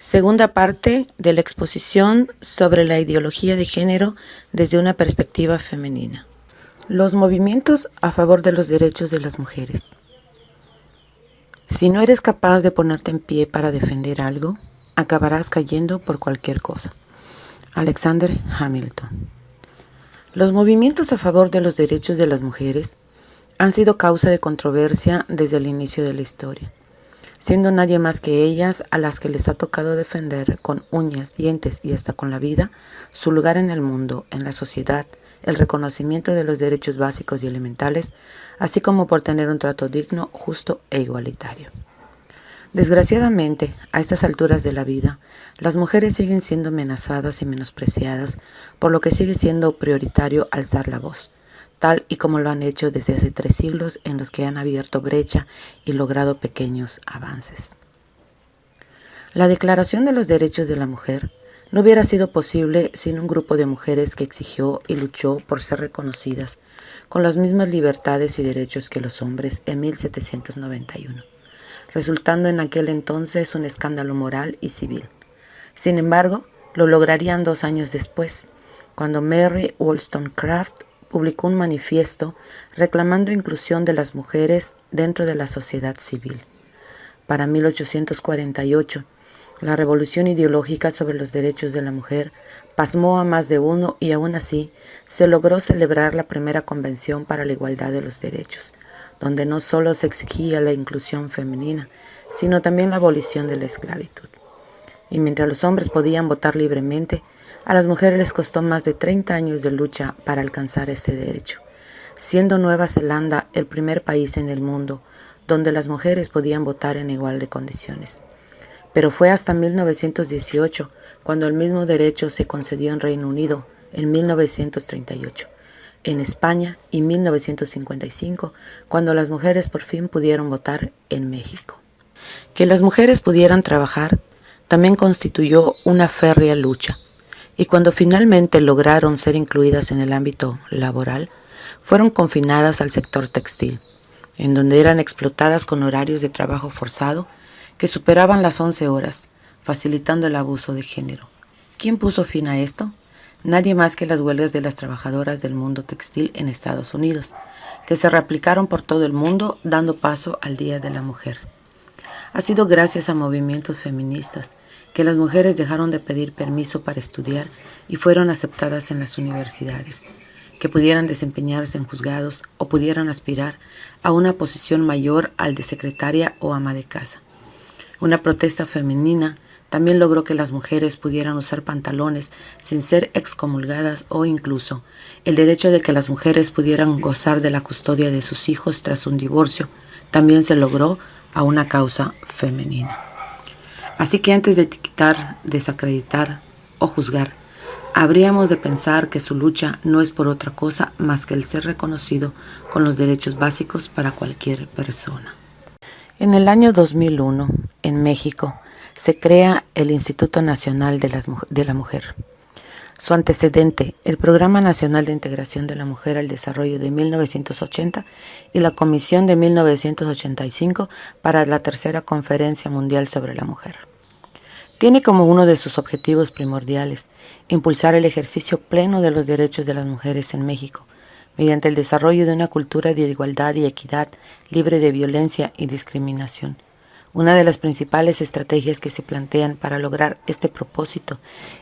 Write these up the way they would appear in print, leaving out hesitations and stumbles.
Segunda parte de la exposición sobre la ideología de género desde una perspectiva femenina. Los movimientos a favor de los derechos de las mujeres. Si no eres capaz de ponerte en pie para defender algo, acabarás cayendo por cualquier cosa. Alexander Hamilton. Los movimientos a favor de los derechos de las mujeres han sido causa de controversia desde el inicio de la historia, siendo nadie más que ellas a las que les ha tocado defender con uñas, dientes y hasta con la vida su lugar en el mundo, en la sociedad, el reconocimiento de los derechos básicos y elementales, así como por tener un trato digno, justo e igualitario. Desgraciadamente, a estas alturas de la vida, las mujeres siguen siendo amenazadas y menospreciadas, por lo que sigue siendo prioritario alzar la voz, tal y como lo han hecho desde hace 3 siglos en los que han abierto brecha y logrado pequeños avances. La Declaración de los Derechos de la Mujer no hubiera sido posible sin un grupo de mujeres que exigió y luchó por ser reconocidas con las mismas libertades y derechos que los hombres en 1791, resultando en aquel entonces un escándalo moral y civil. Sin embargo, lo lograrían 2 años después, cuando Mary Wollstonecraft publicó un manifiesto reclamando inclusión de las mujeres dentro de la sociedad civil. Para 1848, la revolución ideológica sobre los derechos de la mujer pasmó a más de uno y aún así se logró celebrar la primera convención para la igualdad de los derechos, donde no solo se exigía la inclusión femenina, sino también la abolición de la esclavitud. Y mientras los hombres podían votar libremente, a las mujeres les costó más de 30 años de lucha para alcanzar ese derecho, siendo Nueva Zelanda el primer país en el mundo donde las mujeres podían votar en igual de condiciones. Pero fue hasta 1918 cuando el mismo derecho se concedió en Reino Unido, en 1938, en España y 1955, cuando las mujeres por fin pudieron votar en México. Que las mujeres pudieran trabajar también constituyó una férrea lucha, y cuando finalmente lograron ser incluidas en el ámbito laboral, fueron confinadas al sector textil, en donde eran explotadas con horarios de trabajo forzado que superaban las 11 horas, facilitando el abuso de género. ¿Quién puso fin a esto? Nadie más que las huelgas de las trabajadoras del mundo textil en Estados Unidos, que se replicaron por todo el mundo, dando paso al Día de la Mujer. Ha sido gracias a movimientos feministas que las mujeres dejaron de pedir permiso para estudiar y fueron aceptadas en las universidades, que pudieran desempeñarse en juzgados o pudieran aspirar a una posición mayor al de secretaria o ama de casa. Una protesta femenina también logró que las mujeres pudieran usar pantalones sin ser excomulgadas o incluso el derecho de que las mujeres pudieran gozar de la custodia de sus hijos tras un divorcio también se logró a una causa femenina. Así que antes de etiquetar, desacreditar o juzgar, habríamos de pensar que su lucha no es por otra cosa más que el ser reconocido con los derechos básicos para cualquier persona. En el año 2001, en México, se crea el Instituto Nacional de la Mujer. Su antecedente, el Programa Nacional de Integración de la Mujer al Desarrollo de 1980 y la Comisión de 1985 para la Tercera Conferencia Mundial sobre la Mujer. Tiene como uno de sus objetivos primordiales impulsar el ejercicio pleno de los derechos de las mujeres en México, mediante el desarrollo de una cultura de igualdad y equidad libre de violencia y discriminación. Una de las principales estrategias que se plantean para lograr este propósito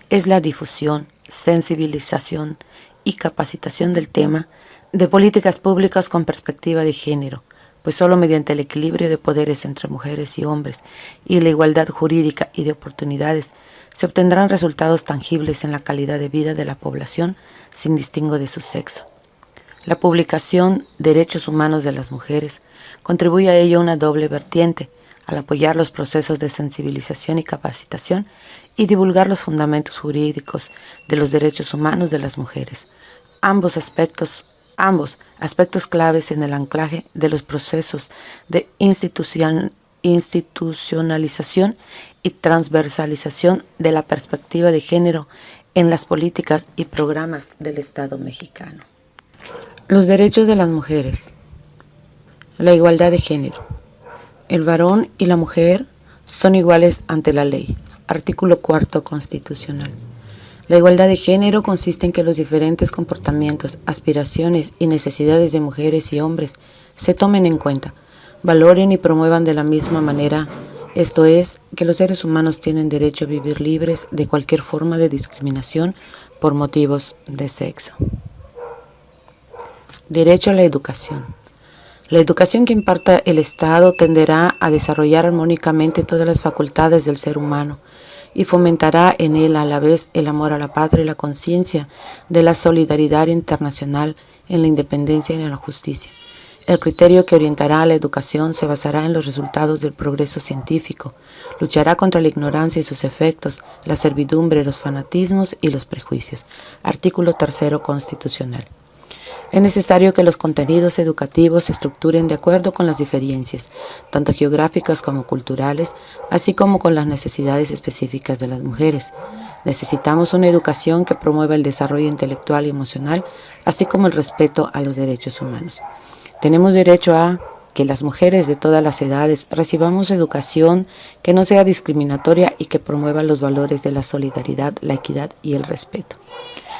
es la difusión, sensibilización y capacitación del tema de políticas públicas con perspectiva de género, pues solo mediante el equilibrio de poderes entre mujeres y hombres y la igualdad jurídica y de oportunidades se obtendrán resultados tangibles en la calidad de vida de la población sin distingo de su sexo. La publicación Derechos Humanos de las Mujeres contribuye a ello una doble vertiente, al apoyar los procesos de sensibilización y capacitación y divulgar los fundamentos jurídicos de los derechos humanos de las mujeres, ambos aspectos claves en el anclaje de los procesos de institucionalización y transversalización de la perspectiva de género en las políticas y programas del Estado mexicano. Los derechos de las mujeres. La igualdad de género. El varón y la mujer son iguales ante la ley. Artículo 4 constitucional. La igualdad de género consiste en que los diferentes comportamientos, aspiraciones y necesidades de mujeres y hombres se tomen en cuenta, valoren y promuevan de la misma manera. Esto es, que los seres humanos tienen derecho a vivir libres de cualquier forma de discriminación por motivos de sexo. Derecho a la educación. La educación que imparta el Estado tenderá a desarrollar armónicamente todas las facultades del ser humano y fomentará en él a la vez el amor a la patria y la conciencia de la solidaridad internacional en la independencia y en la justicia. El criterio que orientará a la educación se basará en los resultados del progreso científico, luchará contra la ignorancia y sus efectos, la servidumbre, los fanatismos y los prejuicios. Artículo 3 constitucional. Es necesario que los contenidos educativos se estructuren de acuerdo con las diferencias, tanto geográficas como culturales, así como con las necesidades específicas de las mujeres. Necesitamos una educación que promueva el desarrollo intelectual y emocional, así como el respeto a los derechos humanos. Tenemos derecho a que las mujeres de todas las edades recibamos educación que no sea discriminatoria y que promueva los valores de la solidaridad, la equidad y el respeto.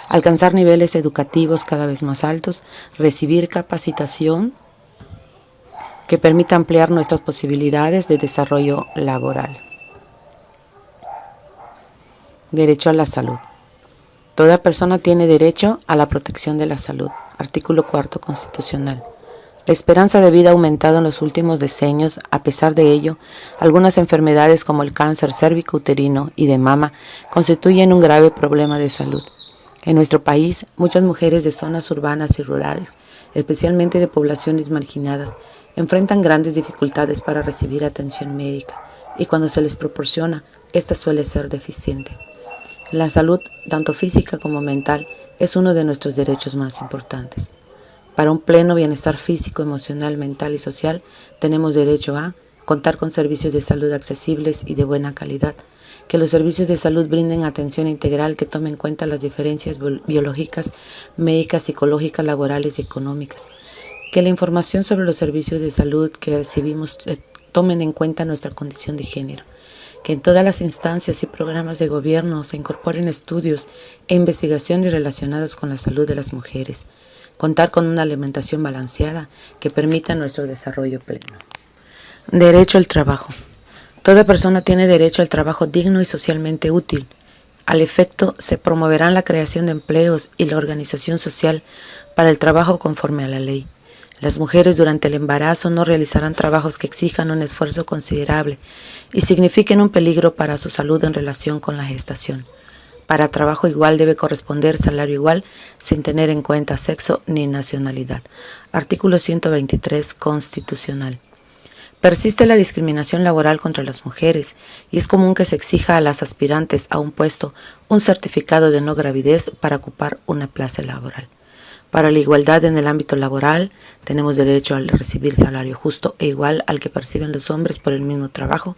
Alcanzar niveles educativos cada vez más altos, recibir capacitación que permita ampliar nuestras posibilidades de desarrollo laboral. Derecho a la salud. Toda persona tiene derecho a la protección de la salud. Artículo 4 constitucional. La esperanza de vida ha aumentado en los últimos decenios. A pesar de ello, algunas enfermedades como el cáncer cérvico-uterino y de mama constituyen un grave problema de salud. En nuestro país, muchas mujeres de zonas urbanas y rurales, especialmente de poblaciones marginadas, enfrentan grandes dificultades para recibir atención médica y cuando se les proporciona, esta suele ser deficiente. La salud, tanto física como mental, es uno de nuestros derechos más importantes. Para un pleno bienestar físico, emocional, mental y social, tenemos derecho a contar con servicios de salud accesibles y de buena calidad, que los servicios de salud brinden atención integral que tome en cuenta las diferencias biológicas, médicas, psicológicas, laborales y económicas, que la información sobre los servicios de salud que recibimos tomen en cuenta nuestra condición de género, que en todas las instancias y programas de gobierno se incorporen estudios e investigaciones relacionados con la salud de las mujeres, contar con una alimentación balanceada que permita nuestro desarrollo pleno. Derecho al trabajo. Toda persona tiene derecho al trabajo digno y socialmente útil. Al efecto, se promoverán la creación de empleos y la organización social para el trabajo conforme a la ley. Las mujeres durante el embarazo no realizarán trabajos que exijan un esfuerzo considerable y signifiquen un peligro para su salud en relación con la gestación. Para trabajo igual debe corresponder salario igual sin tener en cuenta sexo ni nacionalidad. Artículo 123 constitucional. Persiste la discriminación laboral contra las mujeres y es común que se exija a las aspirantes a un puesto un certificado de no gravidez para ocupar una plaza laboral. Para la igualdad en el ámbito laboral, tenemos derecho a recibir salario justo e igual al que perciben los hombres por el mismo trabajo,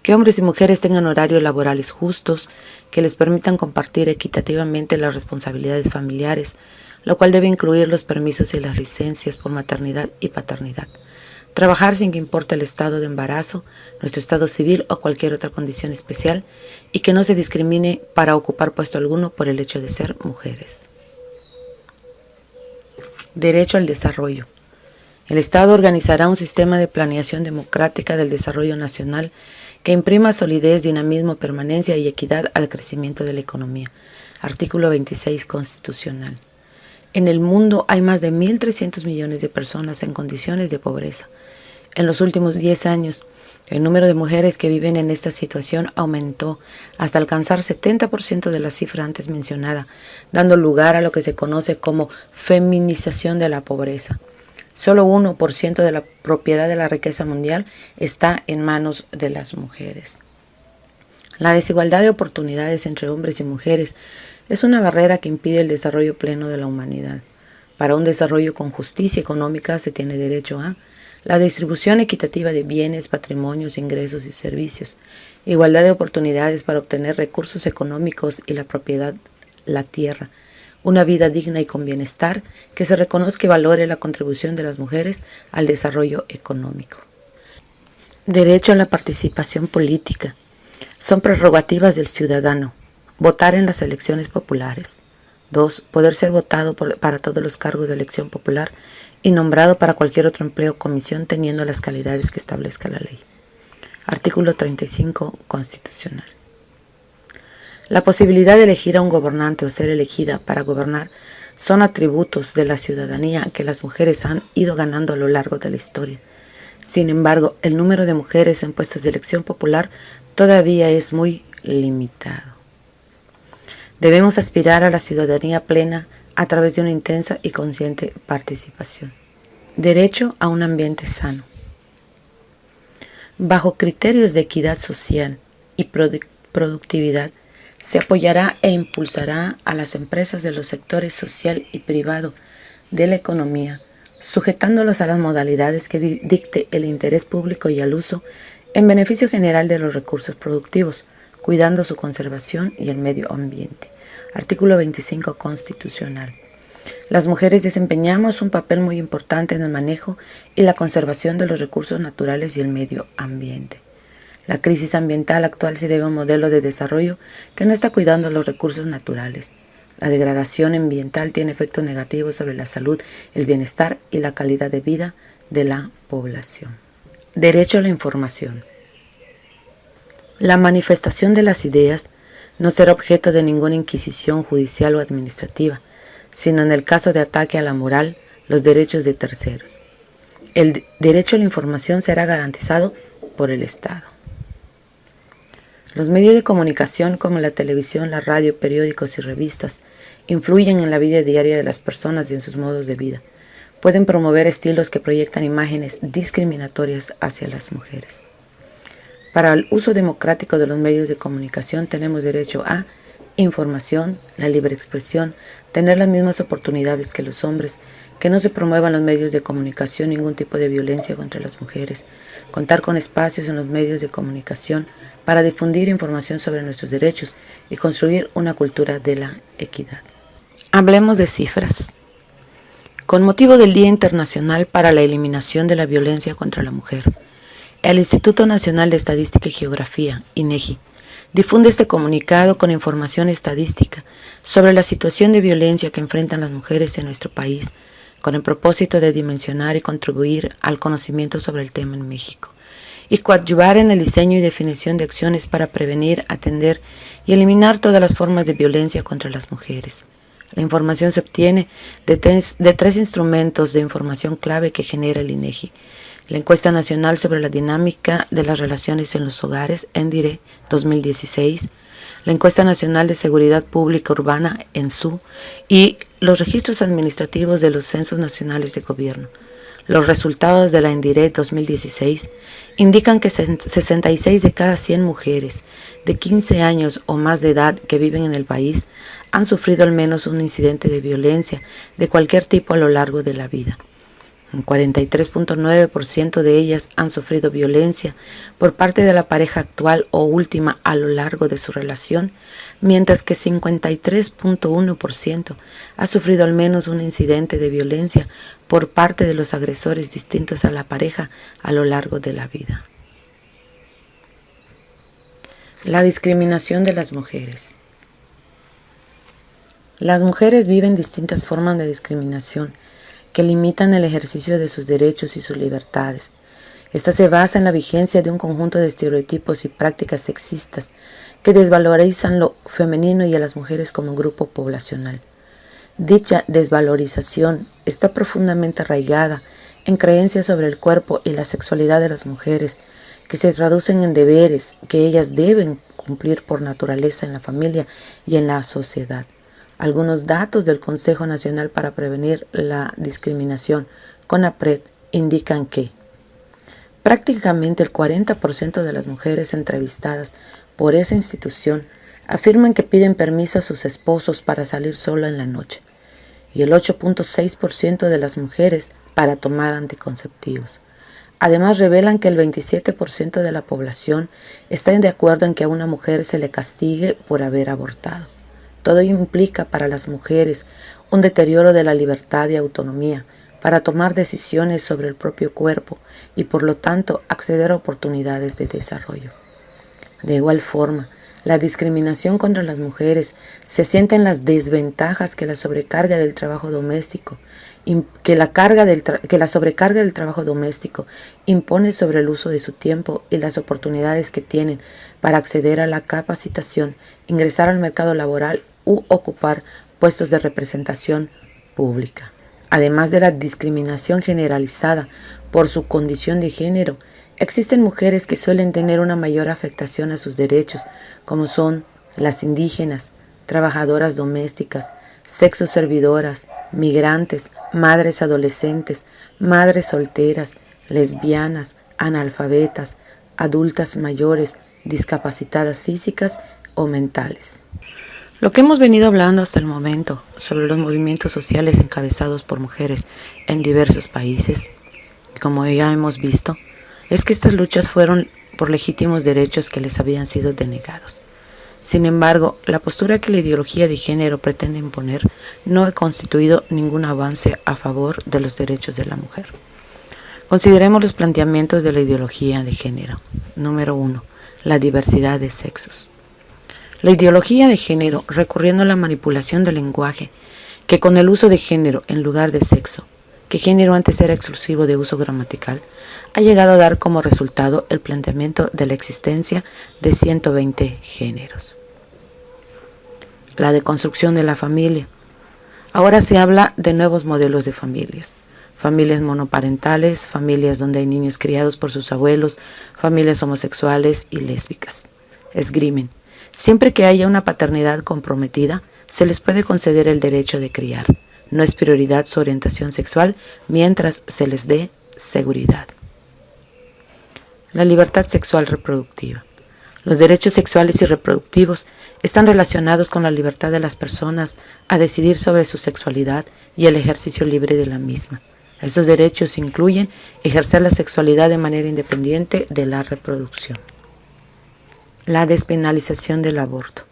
que hombres y mujeres tengan horarios laborales justos que les permitan compartir equitativamente las responsabilidades familiares, lo cual debe incluir los permisos y las licencias por maternidad y paternidad. Trabajar sin que importe el estado de embarazo, nuestro estado civil o cualquier otra condición especial y que no se discrimine para ocupar puesto alguno por el hecho de ser mujeres. Derecho al desarrollo. El Estado organizará un sistema de planeación democrática del desarrollo nacional que imprima solidez, dinamismo, permanencia y equidad al crecimiento de la economía. Artículo 26 constitucional. En el mundo hay más de 1.300 millones de personas en condiciones de pobreza. En los últimos 10 años, el número de mujeres que viven en esta situación aumentó hasta alcanzar 70% de la cifra antes mencionada, dando lugar a lo que se conoce como feminización de la pobreza. Solo 1% de la propiedad de la riqueza mundial está en manos de las mujeres. La desigualdad de oportunidades entre hombres y mujeres es una barrera que impide el desarrollo pleno de la humanidad. Para un desarrollo con justicia económica se tiene derecho a la distribución equitativa de bienes, patrimonios, ingresos y servicios, igualdad de oportunidades para obtener recursos económicos y la propiedad, la tierra, una vida digna y con bienestar, que se reconozca y valore la contribución de las mujeres al desarrollo económico. Derecho a la participación política. Son prerrogativas del ciudadano votar en las elecciones populares. 2. Poder ser votado para todos los cargos de elección popular y nombrado para cualquier otro empleo o comisión teniendo las calidades que establezca la ley. Artículo 35 constitucional. La posibilidad de elegir a un gobernante o ser elegida para gobernar son atributos de la ciudadanía que las mujeres han ido ganando a lo largo de la historia. Sin embargo, el número de mujeres en puestos de elección popular todavía es muy limitado. Debemos aspirar a la ciudadanía plena a través de una intensa y consciente participación. Derecho a un ambiente sano. Bajo criterios de equidad social y productividad, se apoyará e impulsará a las empresas de los sectores social y privado de la economía, sujetándolos a las modalidades que dicte el interés público y al uso en beneficio general de los recursos productivos, cuidando su conservación y el medio ambiente. Artículo 25 constitucional. Las mujeres desempeñamos un papel muy importante en el manejo y la conservación de los recursos naturales y el medio ambiente. La crisis ambiental actual se debe a un modelo de desarrollo que no está cuidando los recursos naturales. La degradación ambiental tiene efectos negativos sobre la salud, el bienestar y la calidad de vida de la población. Derecho a la información. La manifestación de las ideas no será objeto de ninguna inquisición judicial o administrativa, sino en el caso de ataque a la moral, los derechos de terceros. El derecho a la información será garantizado por el Estado. Los medios de comunicación como la televisión, la radio, periódicos y revistas influyen en la vida diaria de las personas y en sus modos de vida. Pueden promover estilos que proyectan imágenes discriminatorias hacia las mujeres. Para el uso democrático de los medios de comunicación tenemos derecho a información, la libre expresión, tener las mismas oportunidades que los hombres, que no se promuevan los medios de comunicación ningún tipo de violencia contra las mujeres, contar con espacios en los medios de comunicación para difundir información sobre nuestros derechos y construir una cultura de la equidad. Hablemos de cifras. Con motivo del Día Internacional para la Eliminación de la Violencia contra la Mujer, el Instituto Nacional de Estadística y Geografía, INEGI, difunde este comunicado con información estadística sobre la situación de violencia que enfrentan las mujeres en nuestro país, con el propósito de dimensionar y contribuir al conocimiento sobre el tema en México, y coadyuvar en el diseño y definición de acciones para prevenir, atender y eliminar todas las formas de violencia contra las mujeres. La información se obtiene de tres instrumentos de información clave que genera el INEGI. La Encuesta Nacional sobre la Dinámica de las Relaciones en los Hogares, ENDIRE 2016, la Encuesta Nacional de Seguridad Pública Urbana, ENSU, y los registros administrativos de los Censos Nacionales de Gobierno. Los resultados de la ENDIRE 2016 indican que 66 de cada 100 mujeres de 15 años o más de edad que viven en el país han sufrido al menos un incidente de violencia de cualquier tipo a lo largo de la vida. Un 43.9% de ellas han sufrido violencia por parte de la pareja actual o última a lo largo de su relación, mientras que 53.1% ha sufrido al menos un incidente de violencia por parte de los agresores distintos a la pareja a lo largo de la vida. La discriminación de las mujeres. Las mujeres viven distintas formas de discriminación que limitan el ejercicio de sus derechos y sus libertades. Esta se basa en la vigencia de un conjunto de estereotipos y prácticas sexistas que desvalorizan lo femenino y a las mujeres como grupo poblacional. Dicha desvalorización está profundamente arraigada en creencias sobre el cuerpo y la sexualidad de las mujeres, que se traducen en deberes que ellas deben cumplir por naturaleza en la familia y en la sociedad. Algunos datos del Consejo Nacional para Prevenir la Discriminación, CONAPRED, indican que prácticamente el 40% de las mujeres entrevistadas por esa institución afirman que piden permiso a sus esposos para salir sola en la noche, y el 8.6% de las mujeres para tomar anticonceptivos. Además, revelan que el 27% de la población está de acuerdo en que a una mujer se le castigue por haber abortado. Todo ello implica para las mujeres un deterioro de la libertad y autonomía para tomar decisiones sobre el propio cuerpo y por lo tanto acceder a oportunidades de desarrollo. De igual forma, la discriminación contra las mujeres se asienta en las desventajas que la sobrecarga del trabajo doméstico impone sobre el uso de su tiempo y las oportunidades que tienen para acceder a la capacitación, ingresar al mercado laboral u ocupar puestos de representación pública. Además de la discriminación generalizada por su condición de género, existen mujeres que suelen tener una mayor afectación a sus derechos, como son las indígenas, trabajadoras domésticas, sexoservidoras, migrantes, madres adolescentes, madres solteras, lesbianas, analfabetas, adultas mayores, discapacitadas físicas o mentales. Lo que hemos venido hablando hasta el momento sobre los movimientos sociales encabezados por mujeres en diversos países, como ya hemos visto, es que estas luchas fueron por legítimos derechos que les habían sido denegados. Sin embargo, la postura que la ideología de género pretende imponer no ha constituido ningún avance a favor de los derechos de la mujer. Consideremos los planteamientos de la ideología de género. Número 1. La diversidad de sexos. La ideología de género, recurriendo a la manipulación del lenguaje, que con el uso de género en lugar de sexo, que género antes era exclusivo de uso gramatical, ha llegado a dar como resultado el planteamiento de la existencia de 120 géneros. La deconstrucción de la familia. Ahora se habla de nuevos modelos de familias. Familias monoparentales, familias donde hay niños criados por sus abuelos, familias homosexuales y lésbicas. Esgrimen. Siempre que haya una paternidad comprometida, se les puede conceder el derecho de criar. No es prioridad su orientación sexual mientras se les dé seguridad. La libertad sexual reproductiva. Los derechos sexuales y reproductivos están relacionados con la libertad de las personas a decidir sobre su sexualidad y el ejercicio libre de la misma. Estos derechos incluyen ejercer la sexualidad de manera independiente de la reproducción. La despenalización del aborto.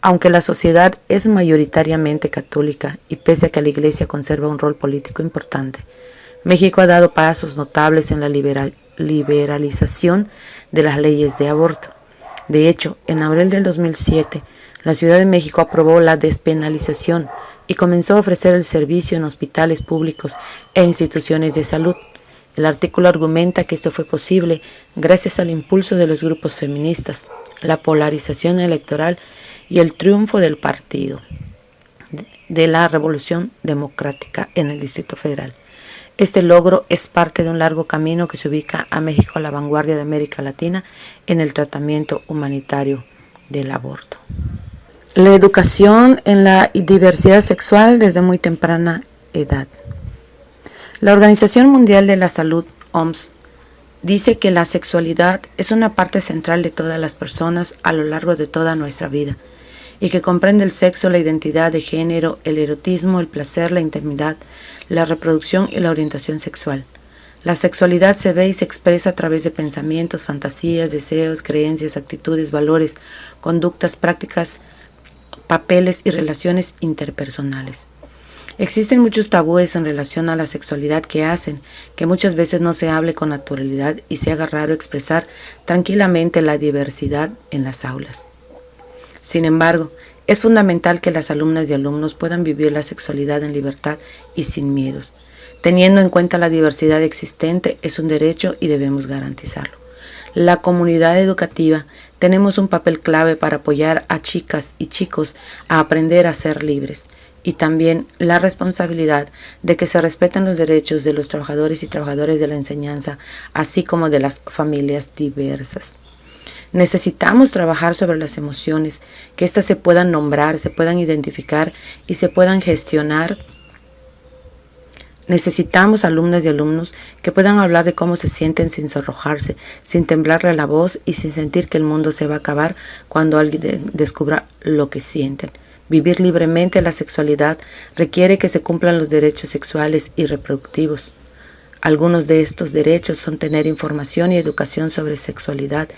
Aunque la sociedad es mayoritariamente católica y pese a que la Iglesia conserva un rol político importante, México ha dado pasos notables en la liberalización de las leyes de aborto. De hecho, en abril del 2007, la Ciudad de México aprobó la despenalización y comenzó a ofrecer el servicio en hospitales públicos e instituciones de salud. El artículo argumenta que esto fue posible gracias al impulso de los grupos feministas, la polarización electoral y el triunfo del partido de la Revolución Democrática en el Distrito Federal. Este logro es parte de un largo camino que se ubica a México a la vanguardia de América Latina en el tratamiento humanitario del aborto. La educación en la diversidad sexual desde muy temprana edad. La Organización Mundial de la Salud, OMS, dice que la sexualidad es una parte central de todas las personas a lo largo de toda nuestra vida y que comprende el sexo, la identidad de género, el erotismo, el placer, la intimidad, la reproducción y la orientación sexual. La sexualidad se ve y se expresa a través de pensamientos, fantasías, deseos, creencias, actitudes, valores, conductas, prácticas, papeles y relaciones interpersonales. Existen muchos tabúes en relación a la sexualidad que hacen que muchas veces no se hable con naturalidad y se haga raro expresar tranquilamente la diversidad en las aulas. Sin embargo, es fundamental que las alumnas y alumnos puedan vivir la sexualidad en libertad y sin miedos. Teniendo en cuenta la diversidad existente, es un derecho y debemos garantizarlo. La comunidad educativa tenemos un papel clave para apoyar a chicas y chicos a aprender a ser libres y también la responsabilidad de que se respeten los derechos de los trabajadores y trabajadoras de la enseñanza, así como de las familias diversas. Necesitamos trabajar sobre las emociones, que éstas se puedan nombrar, se puedan identificar y se puedan gestionar. Necesitamos alumnas y alumnos que puedan hablar de cómo se sienten sin sonrojarse, sin temblarle la voz y sin sentir que el mundo se va a acabar cuando alguien descubra lo que sienten. Vivir libremente la sexualidad requiere que se cumplan los derechos sexuales y reproductivos. Algunos de estos derechos son tener información y educación sobre sexualidad,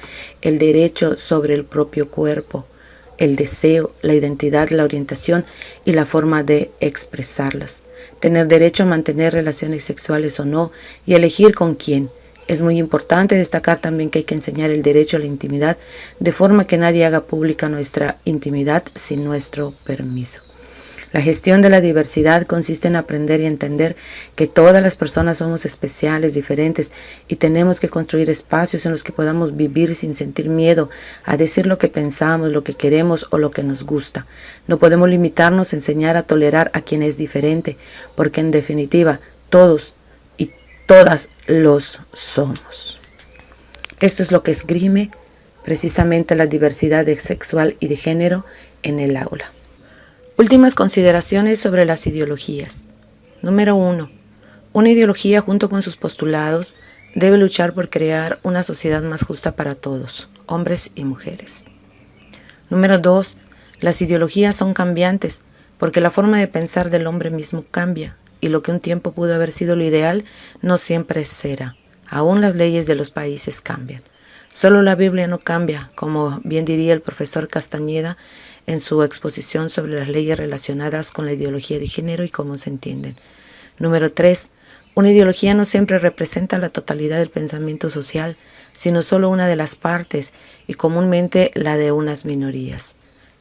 el derecho sobre el propio cuerpo, el deseo, la identidad, la orientación y la forma de expresarlas. Tener derecho a mantener relaciones sexuales o no y elegir con quién. Es muy importante destacar también que hay que enseñar el derecho a la intimidad de forma que nadie haga pública nuestra intimidad sin nuestro permiso. La gestión de la diversidad consiste en aprender y entender que todas las personas somos especiales, diferentes, y tenemos que construir espacios en los que podamos vivir sin sentir miedo a decir lo que pensamos, lo que queremos o lo que nos gusta. No podemos limitarnos a enseñar a tolerar a quien es diferente, porque en definitiva todos y todas los somos. Esto es lo que esgrime precisamente la diversidad sexual y de género en el aula. Últimas consideraciones sobre las ideologías. Número 1. Una ideología junto con sus postulados debe luchar por crear una sociedad más justa para todos, hombres y mujeres. Número 2. Las ideologías son cambiantes porque la forma de pensar del hombre mismo cambia y lo que un tiempo pudo haber sido lo ideal no siempre será. Aún las leyes de los países cambian. Solo la Biblia no cambia, como bien diría el profesor Castañeda en su exposición sobre las leyes relacionadas con la ideología de género y cómo se entienden. Número 3. Una ideología no siempre representa la totalidad del pensamiento social, sino solo una de las partes y comúnmente la de unas minorías.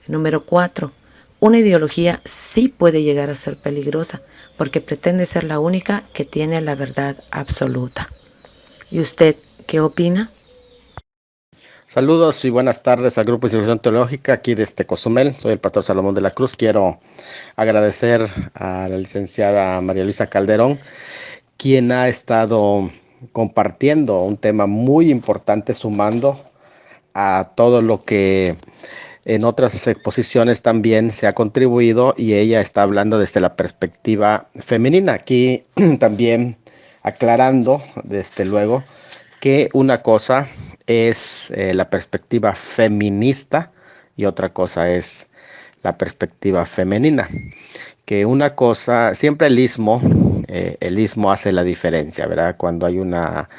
Número 4. Una ideología sí puede llegar a ser peligrosa porque pretende ser la única que tiene la verdad absoluta. ¿Y usted qué opina? Saludos y buenas tardes al Grupo de Instrucción Teológica aquí desde Cozumel. Soy el pastor Salomón de la Cruz. Quiero agradecer a la licenciada María Luisa Calderón, quien ha estado compartiendo un tema muy importante, sumando a todo lo que en otras exposiciones también se ha contribuido, y ella está hablando desde la perspectiva femenina. Aquí también aclarando, desde luego, que una cosa es la perspectiva feminista y otra cosa es la perspectiva femenina. Que una cosa, siempre el ismo hace la diferencia, ¿verdad? Cuando hay una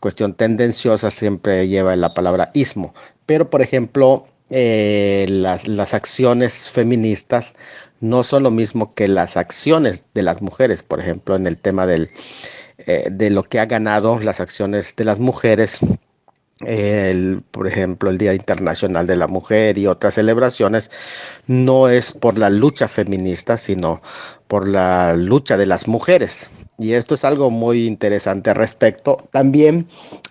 cuestión tendenciosa siempre lleva la palabra ismo. Pero, por ejemplo, las acciones feministas no son lo mismo que las acciones de las mujeres. Por ejemplo, en el tema de lo que ha ganado las acciones de las mujeres, por ejemplo, el Día Internacional de la Mujer y otras celebraciones, no es por la lucha feminista, sino por la lucha de las mujeres. Y esto es algo muy interesante al respecto. También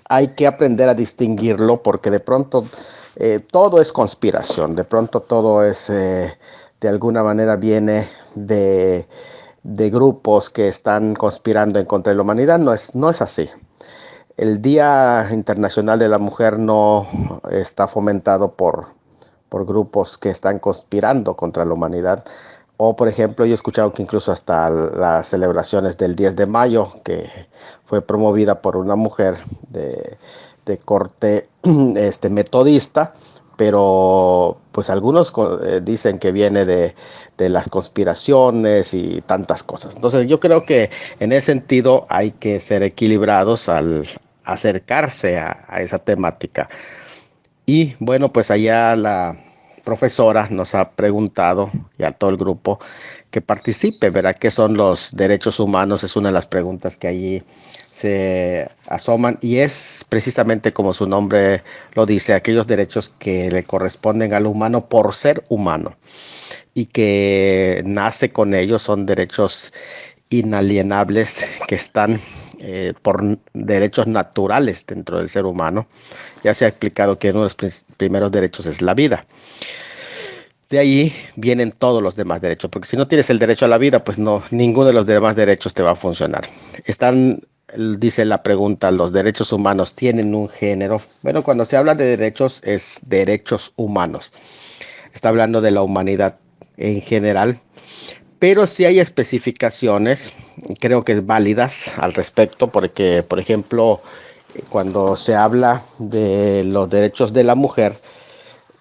hay que aprender a distinguirlo, porque de pronto todo es conspiración, de pronto todo es, de alguna manera viene de grupos que están conspirando en contra de la humanidad. No es así. El Día Internacional de la Mujer no está fomentado por grupos que están conspirando contra la humanidad. O, por ejemplo, yo he escuchado que incluso hasta las celebraciones del 10 de mayo, que fue promovida por una mujer de corte metodista, pero pues algunos dicen que viene de las conspiraciones y tantas cosas. Entonces yo creo que en ese sentido hay que ser equilibrados al acercarse a esa temática. Y bueno, pues allá la profesora nos ha preguntado, y a todo el grupo que participe, ¿verdad? ¿Qué son los derechos humanos? Es una de las preguntas que allí se asoman, y es precisamente como su nombre lo dice, aquellos derechos que le corresponden al humano por ser humano y que nace con ellos. Son derechos inalienables que están por derechos naturales dentro del ser humano. Ya se ha explicado que uno de los primeros derechos es la vida. De ahí vienen todos los demás derechos, porque si no tienes el derecho a la vida, pues no, ninguno de los demás derechos te va a funcionar. Dice la pregunta, ¿los derechos humanos tienen un género? Bueno, cuando se habla de derechos, es derechos humanos. Está hablando de la humanidad en general, pero sí hay especificaciones, creo que válidas al respecto, porque, por ejemplo, cuando se habla de los derechos de la mujer,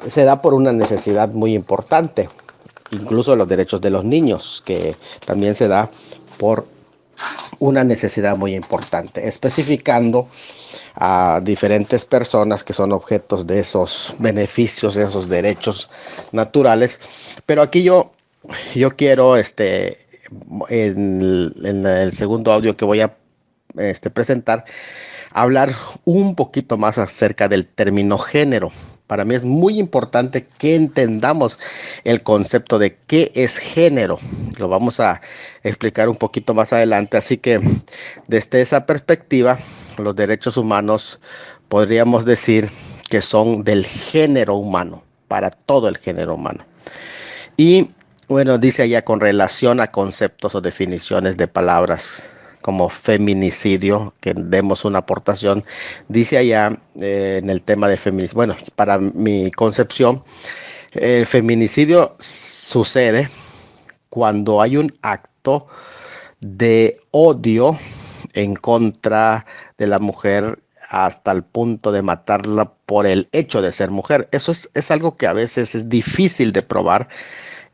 se da por una necesidad muy importante, incluso los derechos de los niños, que también se da por una necesidad muy importante, especificando a diferentes personas que son objetos de esos beneficios, de esos derechos naturales. Pero aquí yo quiero, en el segundo audio que voy a presentar, hablar un poquito más acerca del término género. Para mí es muy importante que entendamos el concepto de qué es género. Lo vamos a explicar un poquito más adelante. Así que desde esa perspectiva, los derechos humanos podríamos decir que son del género humano, para todo el género humano. Y bueno, dice allá con relación a conceptos o definiciones de palabras como feminicidio, que demos una aportación, dice allá en el tema de feminicidio. Bueno, para mi concepción, el feminicidio sucede cuando hay un acto de odio en contra de la mujer hasta el punto de matarla por el hecho de ser mujer. Eso es algo que a veces es difícil de probar,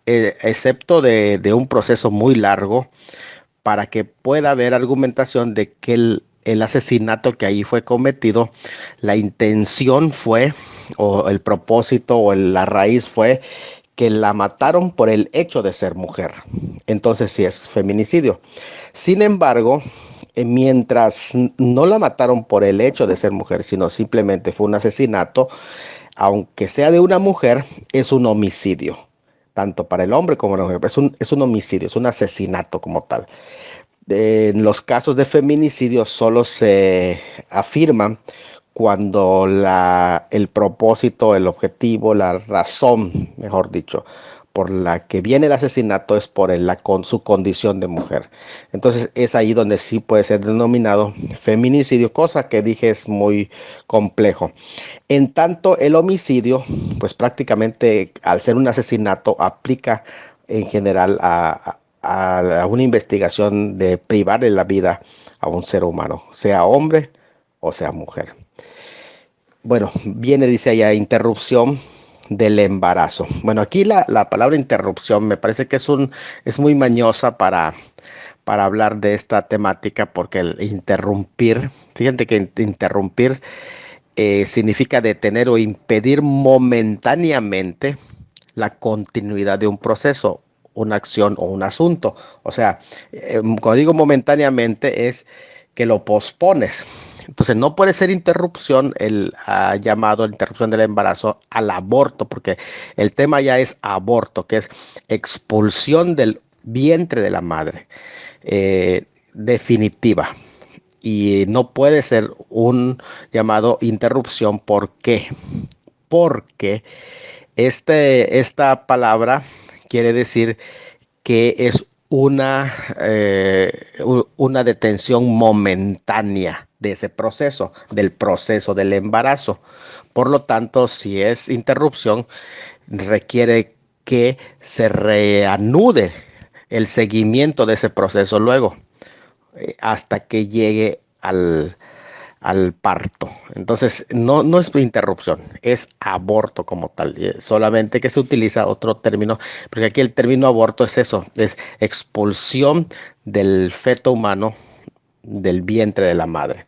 excepto de un proceso muy largo para que pueda haber argumentación de que el asesinato que ahí fue cometido, la intención fue, o el propósito, o la raíz fue que la mataron por el hecho de ser mujer. Entonces sí es feminicidio. Sin embargo, mientras no la mataron por el hecho de ser mujer, sino simplemente fue un asesinato, aunque sea de una mujer, es un homicidio, tanto para el hombre como la mujer. Es un homicidio, es un asesinato como tal. En los casos de feminicidio solo se afirman cuando el propósito, el objetivo, la razón, mejor dicho, por la que viene el asesinato es por su condición de mujer. Entonces es ahí donde sí puede ser denominado feminicidio, cosa que dije es muy complejo. En tanto el homicidio, pues prácticamente al ser un asesinato aplica en general a una investigación de privar de la vida a un ser humano, sea hombre o sea mujer. Bueno, dice allá, interrupción del embarazo. Bueno, aquí la palabra interrupción me parece que es muy mañosa para hablar de esta temática, porque el interrumpir, fíjate que interrumpir significa detener o impedir momentáneamente la continuidad de un proceso, una acción o un asunto. O sea, cuando digo momentáneamente es que lo pospones. Entonces no puede ser interrupción el llamado interrupción del embarazo al aborto, porque el tema ya es aborto, que es expulsión del vientre de la madre, definitiva. Y no puede ser un llamado interrupción. ¿Por qué? Porque esta palabra quiere decir que es una detención momentánea de ese proceso, del embarazo. Por lo tanto, si es interrupción, requiere que se reanude el seguimiento de ese proceso luego, hasta que llegue al parto. Entonces, no es interrupción, es aborto como tal. Solamente que se utiliza otro término, porque aquí el término aborto es eso, es expulsión del feto humano del vientre de la madre.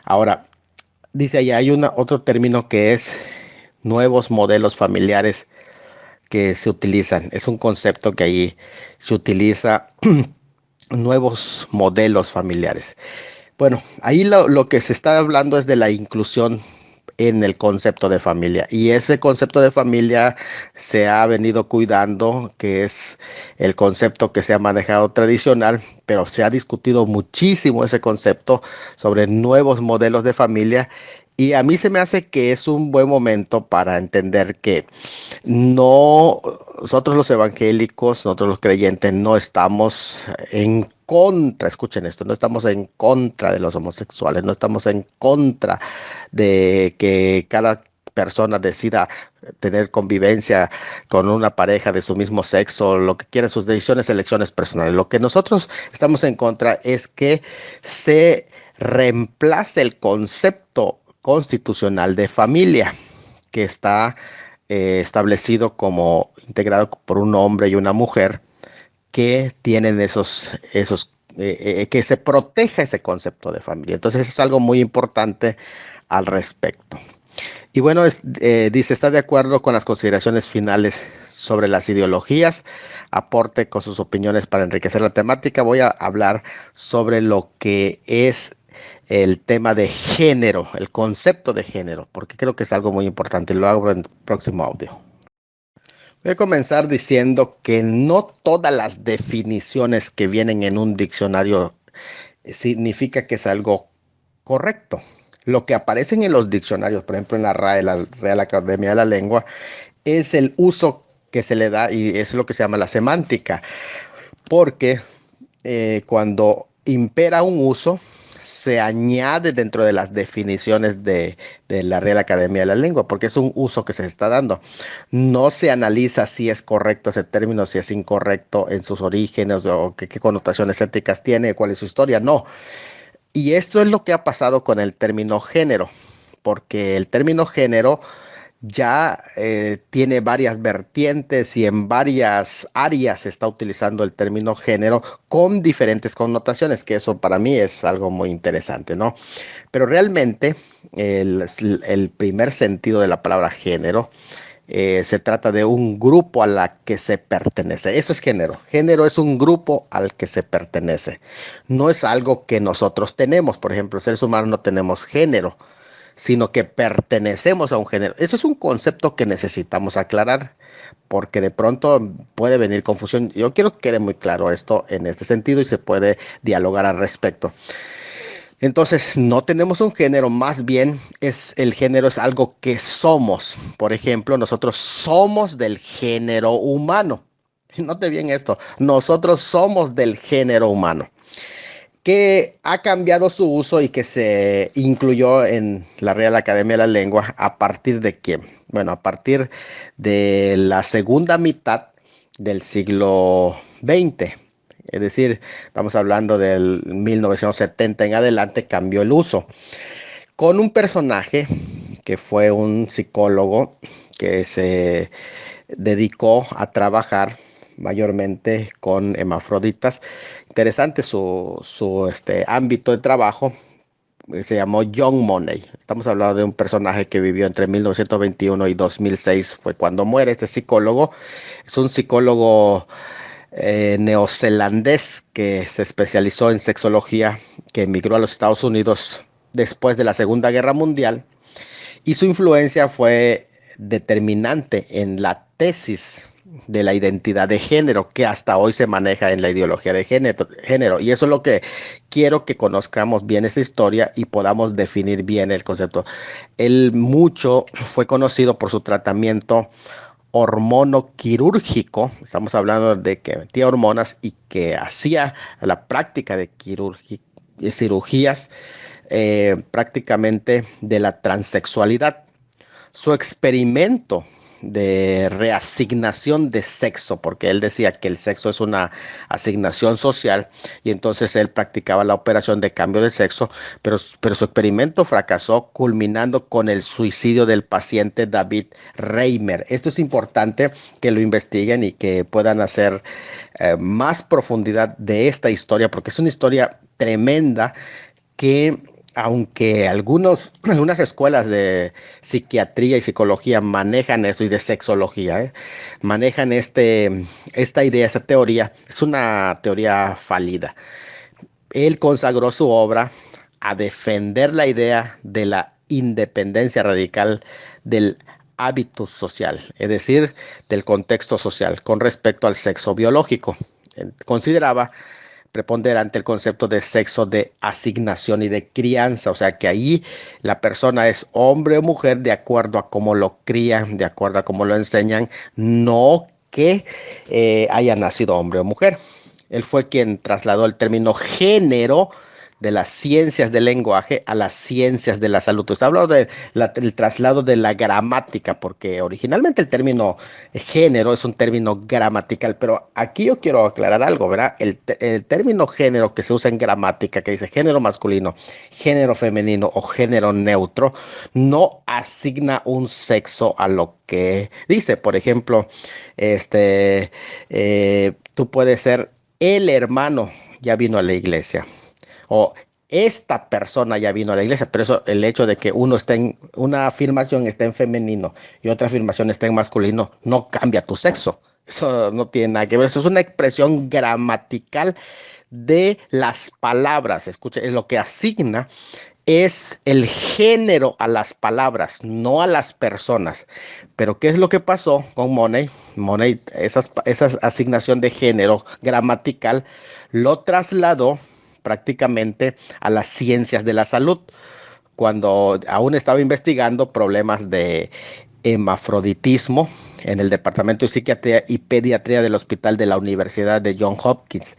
Ahora, dice allá, hay otro término que es nuevos modelos familiares que se utilizan. Es un concepto que ahí se utiliza, nuevos modelos familiares. Bueno, ahí lo que se está hablando es de la inclusión en el concepto de familia, y ese concepto de familia se ha venido cuidando, que es el concepto que se ha manejado tradicional, pero se ha discutido muchísimo ese concepto sobre nuevos modelos de familia. Y a mí se me hace que es un buen momento para entender que nosotros los evangélicos, nosotros los creyentes, no estamos en contra, escuchen esto, no estamos en contra de los homosexuales, no estamos en contra de que cada persona decida tener convivencia con una pareja de su mismo sexo, lo que quieran, sus decisiones, elecciones personales. Lo que nosotros estamos en contra es que se reemplace el concepto constitucional de familia, que está establecido como integrado por un hombre y una mujer, que tienen que se proteja ese concepto de familia. Entonces es algo muy importante al respecto. Y bueno, dice, ¿está de acuerdo con las consideraciones finales sobre las ideologías? Aporte con sus opiniones para enriquecer la temática. Voy a hablar sobre lo que es el tema de género, el concepto de género, porque creo que es algo muy importante. Lo hago en el próximo audio. Voy a comenzar diciendo que no todas las definiciones que vienen en un diccionario significa que es algo correcto. Lo que aparece en los diccionarios, por ejemplo en la RAE, la Real Academia de la Lengua, es el uso que se le da y es lo que se llama la semántica, porque cuando impera un uso, se añade dentro de las definiciones de la Real Academia de la Lengua, porque es un uso que se está dando. No se analiza si es correcto ese término, si es incorrecto en sus orígenes o qué connotaciones éticas tiene, cuál es su historia, no. Y esto es lo que ha pasado con el término género, porque el término género ya tiene varias vertientes y en varias áreas se está utilizando el término género con diferentes connotaciones, que eso para mí es algo muy interesante, ¿no? Pero realmente el primer sentido de la palabra género se trata de un grupo a la que se pertenece. Eso es género. Género es un grupo al que se pertenece. No es algo que nosotros tenemos. Por ejemplo, seres humanos no tenemos género, sino que pertenecemos a un género. Eso es un concepto que necesitamos aclarar, porque de pronto puede venir confusión. Yo quiero que quede muy claro esto en este sentido y se puede dialogar al respecto. Entonces, no tenemos un género, más bien el género es algo que somos. Por ejemplo, nosotros somos del género humano. Note bien esto, nosotros somos del género humano, que ha cambiado su uso y que se incluyó en la Real Academia de la Lengua a partir de quién. Bueno, a partir de la segunda mitad del siglo XX. Es decir, estamos hablando del 1970 en adelante, cambió el uso. Con un personaje que fue un psicólogo que se dedicó a trabajar mayormente con hermafroditas. Interesante su ámbito de trabajo. Se llamó John Money. Estamos hablando de un personaje que vivió entre 1921 y 2006. Fue cuando muere este psicólogo. Es un psicólogo neozelandés que se especializó en sexología, que emigró a los Estados Unidos después de la Segunda Guerra Mundial, y su influencia fue determinante en la tesis de la identidad de género que hasta hoy se maneja en la ideología de género. Y eso es lo que quiero que conozcamos bien esta historia y podamos definir bien el concepto. Él mucho fue conocido por su tratamiento hormonoquirúrgico. Estamos hablando de que metía hormonas y que hacía la práctica de cirugías prácticamente de la transexualidad. Su experimento de reasignación de sexo, porque él decía que el sexo es una asignación social y entonces él practicaba la operación de cambio de sexo, pero su experimento fracasó, culminando con el suicidio del paciente David Reimer. Esto es importante que lo investiguen y que puedan hacer más profundidad de esta historia, porque es una historia tremenda que, aunque algunas escuelas de psiquiatría y psicología manejan eso, y de sexología, manejan esta idea, esta teoría, es una teoría falida. Él consagró su obra a defender la idea de la independencia radical del hábitus social, es decir, del contexto social con respecto al sexo biológico. Consideraba preponderante el concepto de sexo de asignación y de crianza, o sea que ahí la persona es hombre o mujer de acuerdo a cómo lo crían, de acuerdo a cómo lo enseñan, no que haya nacido hombre o mujer. Él fue quien trasladó el término género de las ciencias del lenguaje a las ciencias de la salud. Entonces, hablo del traslado de la gramática, porque originalmente el término género es un término gramatical, pero aquí yo quiero aclarar algo, ¿verdad? El término género que se usa en gramática, que dice género masculino, género femenino o género neutro, no asigna un sexo a lo que dice. Por ejemplo, tú puedes ser el hermano, ya vino a la iglesia, o esta persona ya vino a la iglesia, pero eso, el hecho de que una afirmación está en femenino y otra afirmación está en masculino, no cambia tu sexo. Eso no tiene nada que ver, eso es una expresión gramatical de las palabras. Escuche, lo que asigna es el género a las palabras, no a las personas. Pero ¿qué es lo que pasó con Money? Money, esa asignación de género gramatical lo trasladó prácticamente a las ciencias de la salud, cuando aún estaba investigando problemas de hemafroditismo en el Departamento de Psiquiatría y Pediatría del Hospital de la Universidad de Johns Hopkins.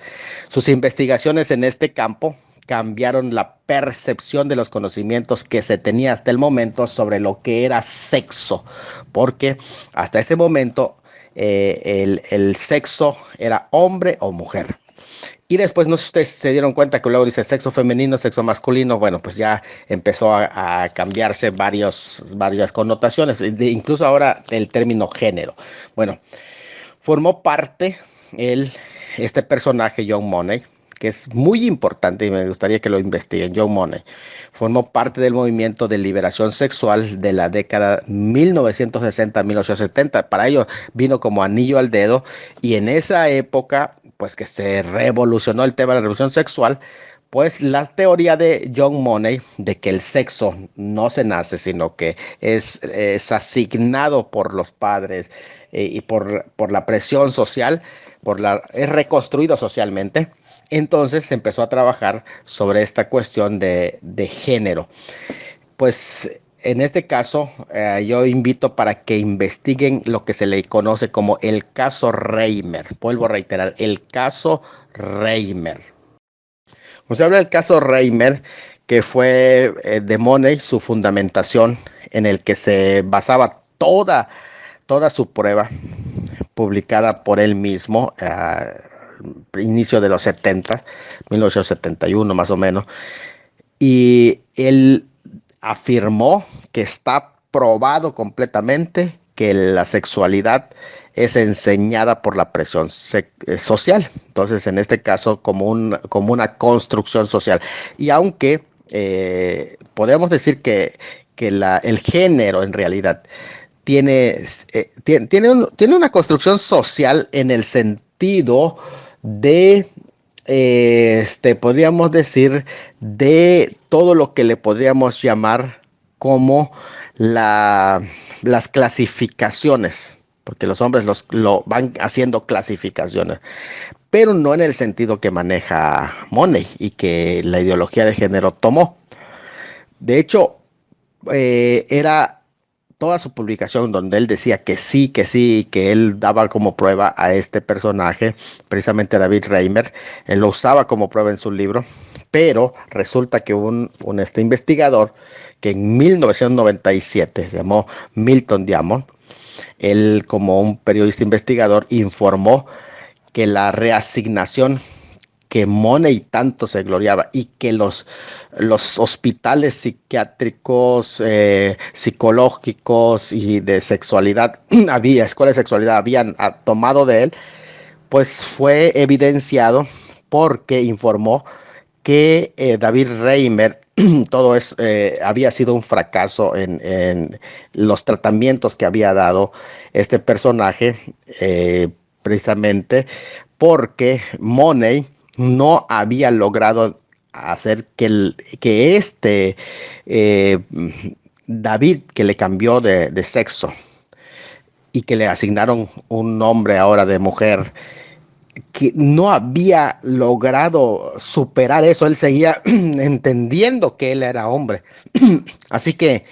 Sus investigaciones en este campo cambiaron la percepción de los conocimientos que se tenía hasta el momento sobre lo que era sexo, porque hasta ese momento el sexo era hombre o mujer. Y después, no sé si ustedes se dieron cuenta que luego dice sexo femenino, sexo masculino. Bueno, pues ya empezó a cambiarse varias connotaciones, incluso ahora el término género. Bueno, formó parte este personaje, John Money, que es muy importante y me gustaría que lo investiguen. John Money formó parte del movimiento de liberación sexual de la década 1960-1970. Para ello vino como anillo al dedo, y en esa época, pues que se revolucionó el tema de la revolución sexual, pues la teoría de John Money de que el sexo no se nace, sino que es asignado por los padres y por la presión social, es reconstruido socialmente. Entonces se empezó a trabajar sobre esta cuestión de género. Pues en este caso, yo invito para que investiguen lo que se le conoce como el caso Reimer. Vuelvo a reiterar, el caso Reimer. Se habla del caso Reimer, que fue de Money, su fundamentación, en el que se basaba toda su prueba publicada por él mismo a inicio de los 70, 1971 más o menos, y él afirmó que está probado completamente que la sexualidad es enseñada por la presión social. Entonces, en este caso, como una construcción social. Y aunque podemos decir que el género en realidad tiene una construcción social en el sentido de podríamos decir, de todo lo que le podríamos llamar como las clasificaciones, porque los hombres lo van haciendo clasificaciones, pero no en el sentido que maneja Money y que la ideología de género tomó. De hecho, era toda su publicación donde él decía que sí, que él daba como prueba a este personaje, precisamente David Reimer. Él lo usaba como prueba en su libro, pero resulta que un investigador que en 1997 se llamó Milton Diamond, él, como un periodista investigador, informó que la reasignación que Money tanto se gloriaba y que los hospitales psiquiátricos, psicológicos y de sexualidad escuelas de sexualidad habían tomado de él, pues fue evidenciado porque informó que David Reimer había sido un fracaso en los tratamientos que había dado este personaje, precisamente porque Money no había logrado hacer que David, que le cambió de sexo y que le asignaron un nombre ahora de mujer, que no había logrado superar eso. Él seguía entendiendo que él era hombre. Así que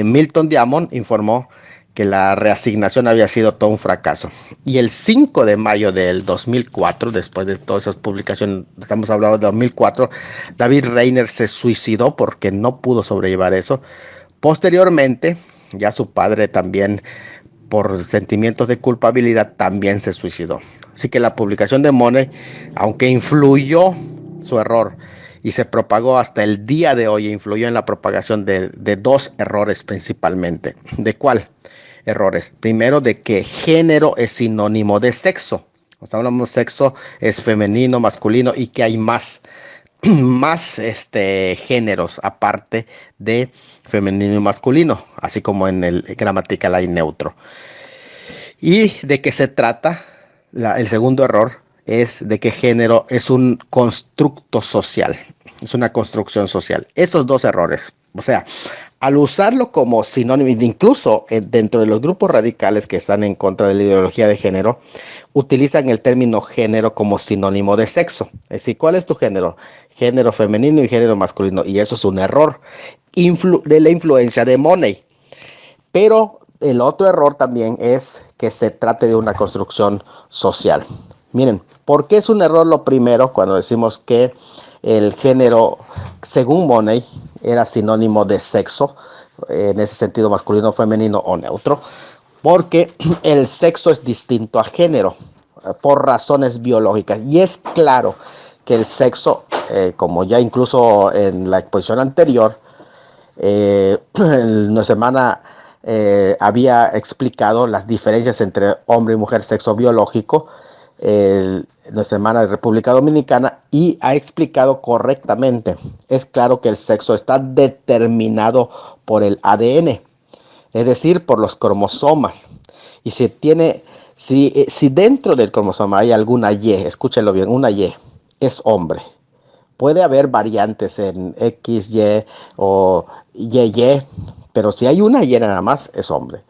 Milton Diamond informó que la reasignación había sido todo un fracaso. Y el 5 de mayo del 2004, después de todas esas publicaciones, estamos hablando de 2004, David Reimer se suicidó porque no pudo sobrellevar eso. Posteriormente, ya su padre también, por sentimientos de culpabilidad, también se suicidó. Así que la publicación de Money, aunque influyó su error y se propagó hasta el día de hoy, influyó en la propagación de dos errores principalmente. ¿De cuál? Errores. Primero, de que género es sinónimo de sexo. Cuando hablamos de sexo, es femenino, masculino, y que hay más géneros aparte de femenino y masculino, así como en el gramatical hay neutro. Y de que se trata, el segundo error, es de que género es un constructo social, es una construcción social. Esos dos errores, o sea, al usarlo como sinónimo, incluso dentro de los grupos radicales que están en contra de la ideología de género, utilizan el término género como sinónimo de sexo. Es decir, ¿cuál es tu género? Género femenino y género masculino. Y eso es un error de la influencia de Money. Pero el otro error también es que se trate de una construcción social. Miren, ¿por qué es un error lo primero cuando decimos que el género, según Money, era sinónimo de sexo, en ese sentido masculino, femenino o neutro? Porque el sexo es distinto a género, por razones biológicas. Y es claro que el sexo, como ya incluso en la exposición anterior, nuestra hermana había explicado las diferencias entre hombre y mujer, sexo biológico, nuestra hermana de República Dominicana, y ha explicado correctamente. Es claro que el sexo está determinado por el ADN, es decir, por los cromosomas. Y si dentro del cromosoma hay alguna Y, escúchenlo bien, una Y, es hombre. Puede haber variantes en XY o YY, pero si hay una Y nada más, es hombre.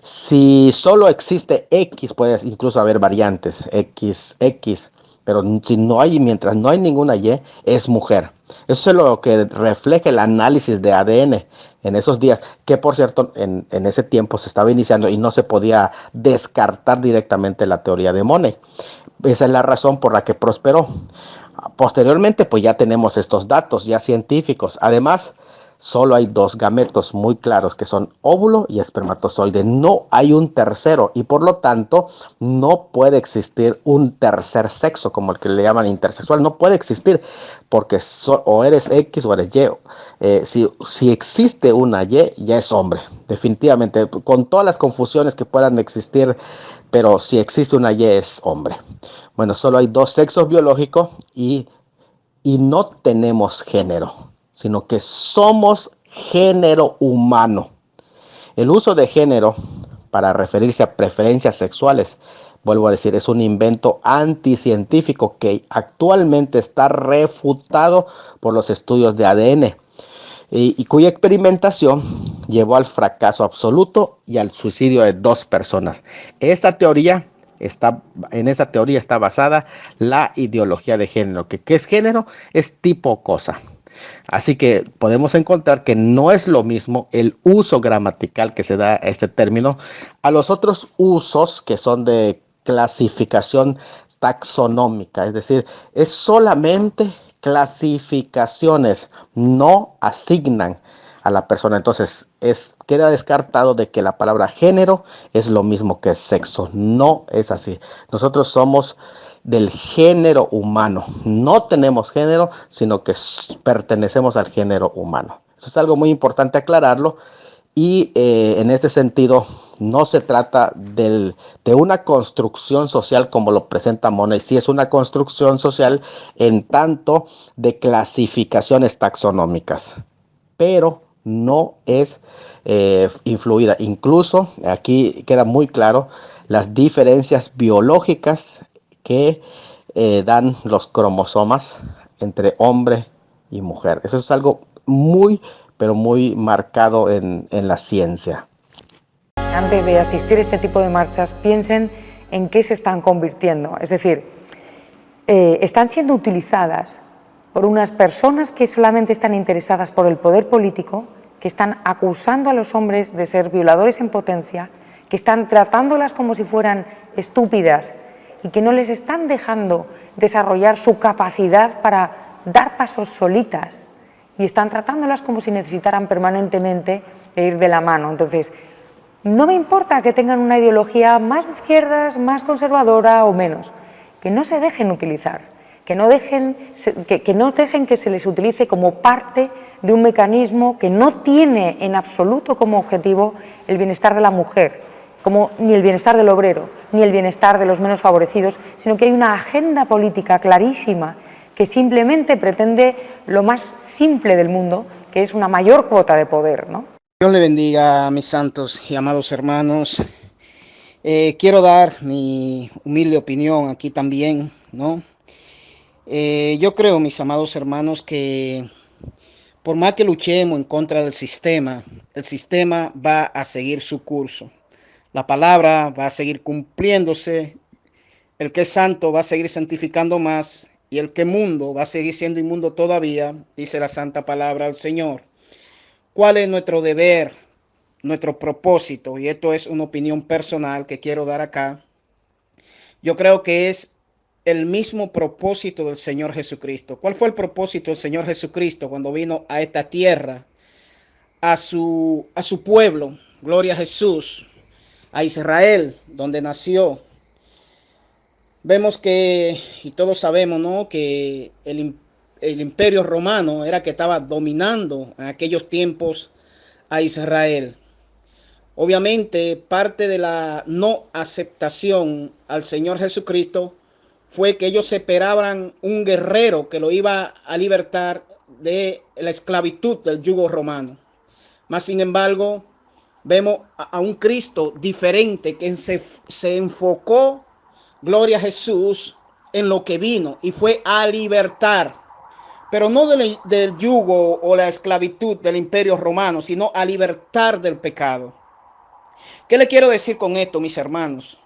Si solo existe X, puede incluso haber variantes, XX, pero si no hay, mientras no hay ninguna Y, es mujer. Eso es lo que refleja el análisis de ADN en esos días, que por cierto, en ese tiempo se estaba iniciando y no se podía descartar directamente la teoría de Money. Esa es la razón por la que prosperó. Posteriormente, pues ya tenemos estos datos ya científicos. Además, solo hay dos gametos muy claros que son óvulo y espermatozoide. No hay un tercero y por lo tanto no puede existir un tercer sexo como el que le llaman intersexual. No puede existir porque o eres X o eres Y. Si existe una Y, ya es hombre. Definitivamente, con todas las confusiones que puedan existir, pero si existe una Y es hombre. Bueno, solo hay dos sexos biológicos y no tenemos género, sino que somos género humano. El uso de género para referirse a preferencias sexuales, vuelvo a decir, es un invento anticientífico que actualmente está refutado por los estudios de ADN y cuya experimentación llevó al fracaso absoluto y al suicidio de 2 personas. En esta teoría está basada la ideología de género. ¿Qué es género? Es tipo cosa. Así que podemos encontrar que no es lo mismo el uso gramatical que se da a este término a los otros usos que son de clasificación taxonómica, es decir, es solamente clasificaciones, no asignan a la persona. Entonces, queda descartado de que la palabra género es lo mismo que sexo. No es así. Nosotros somos del género humano. No tenemos género, sino que pertenecemos al género humano. Eso es algo muy importante aclararlo. Y en este sentido, no se trata de una construcción social como lo presenta Money. Sí es una construcción social en tanto de clasificaciones taxonómicas, pero no es influida. Incluso aquí queda muy claro las diferencias biológicas que dan los cromosomas entre hombre y mujer. Eso es algo muy, pero muy marcado en la ciencia. Antes de asistir a este tipo de marchas, piensen en qué se están convirtiendo. Es decir, están siendo utilizadas por unas personas que solamente están interesadas por el poder político, que están acusando a los hombres de ser violadores en potencia, que están tratándolas como si fueran estúpidas y que no les están dejando desarrollar su capacidad para dar pasos solitas y están tratándolas como si necesitaran permanentemente ir de la mano. Entonces, no me importa que tengan una ideología más de izquierdas, más conservadora o menos, que no se dejen utilizar, que no dejen que se les utilice como parte de un mecanismo que no tiene en absoluto como objetivo el bienestar de la mujer, ni el bienestar del obrero, ni el bienestar de los menos favorecidos, sino que hay una agenda política clarísima que simplemente pretende lo más simple del mundo, que es una mayor cuota de poder, ¿no? Dios le bendiga a mis santos y amados hermanos. Quiero dar mi humilde opinión aquí también, ¿no? Yo creo, mis amados hermanos, que por más que luchemos en contra del sistema, el sistema va a seguir su curso. La palabra va a seguir cumpliéndose. El que es santo va a seguir santificando más, y el que es mundo va a seguir siendo inmundo todavía, dice la santa palabra del Señor. ¿Cuál es nuestro deber, nuestro propósito? Y esto es una opinión personal que quiero dar acá. Yo creo que es el mismo propósito del Señor Jesucristo. ¿Cuál fue el propósito del Señor Jesucristo cuando vino a esta tierra, a su pueblo? Gloria a Jesús, a Israel, donde nació. Vemos que, y todos sabemos, ¿no?, que el imperio romano era que estaba dominando en aquellos tiempos a Israel. Obviamente, parte de la no aceptación al Señor Jesucristo fue que ellos esperaban un guerrero que lo iba a libertar de la esclavitud del yugo romano. Mas, sin embargo, vemos a un Cristo diferente que se enfocó, gloria a Jesús, en lo que vino, y fue a libertar, pero no del yugo o la esclavitud del imperio romano, sino a libertar del pecado. ¿Qué le quiero decir con esto, mis hermanos?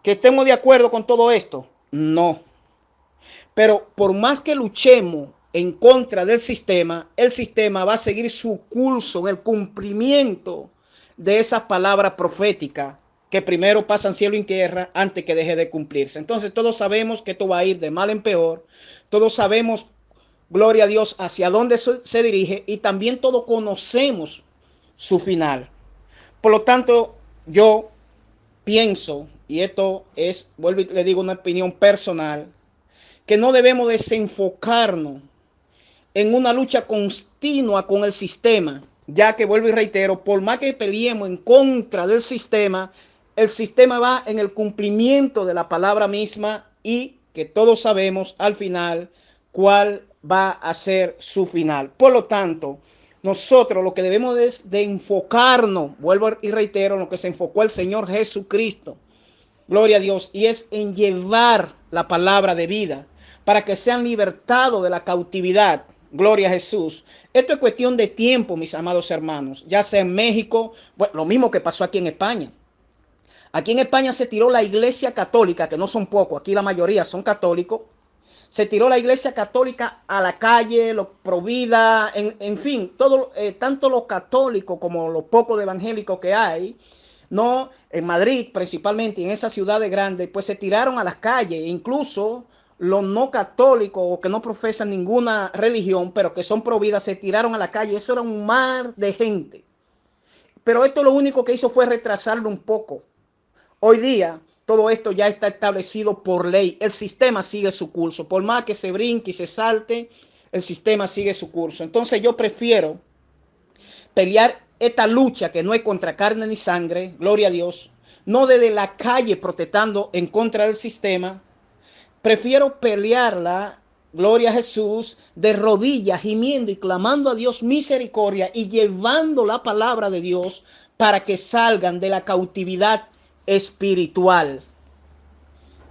¿Que estemos de acuerdo con todo esto? No. Pero por más que luchemos en contra del sistema, el sistema va a seguir su curso en el cumplimiento de esas palabras proféticas que primero pasan cielo y tierra antes que deje de cumplirse. Entonces todos sabemos que esto va a ir de mal en peor. Todos sabemos, gloria a Dios, hacia dónde se dirige, y también todos conocemos su final. Por lo tanto, yo pienso, y esto es, vuelvo y le digo, una opinión personal, que no debemos desenfocarnos en una lucha continua con el sistema, ya que, vuelvo y reitero, por más que peleemos en contra del sistema, el sistema va en el cumplimiento de la palabra misma, y que todos sabemos al final cuál va a ser su final. Por lo tanto, nosotros lo que debemos es de enfocarnos, vuelvo y reitero, en lo que se enfocó el Señor Jesucristo, gloria a Dios, y es en llevar la palabra de vida para que sean libertados de la cautividad. Gloria a Jesús. Esto es cuestión de tiempo, mis amados hermanos, ya sea en México, bueno, lo mismo que pasó aquí en España. Aquí en España se tiró la iglesia católica, que no son pocos, aquí la mayoría son católicos. Se tiró la iglesia católica a la calle, los provida, en fin, todo, tanto los católicos como los pocos de evangélicos que hay, no, en Madrid principalmente, en esas ciudades grandes, pues se tiraron a las calles. Incluso los no católicos o que no profesan ninguna religión, pero que son pro vida, se tiraron a la calle. Eso era un mar de gente. Pero esto lo único que hizo fue retrasarlo un poco. Hoy día todo esto ya está establecido por ley. El sistema sigue su curso. Por más que se brinque y se salte, el sistema sigue su curso. Entonces yo prefiero pelear esta lucha que no es contra carne ni sangre, gloria a Dios, no desde la calle protestando en contra del sistema. Prefiero pelearla, gloria a Jesús, de rodillas, gimiendo y clamando a Dios misericordia y llevando la palabra de Dios para que salgan de la cautividad espiritual.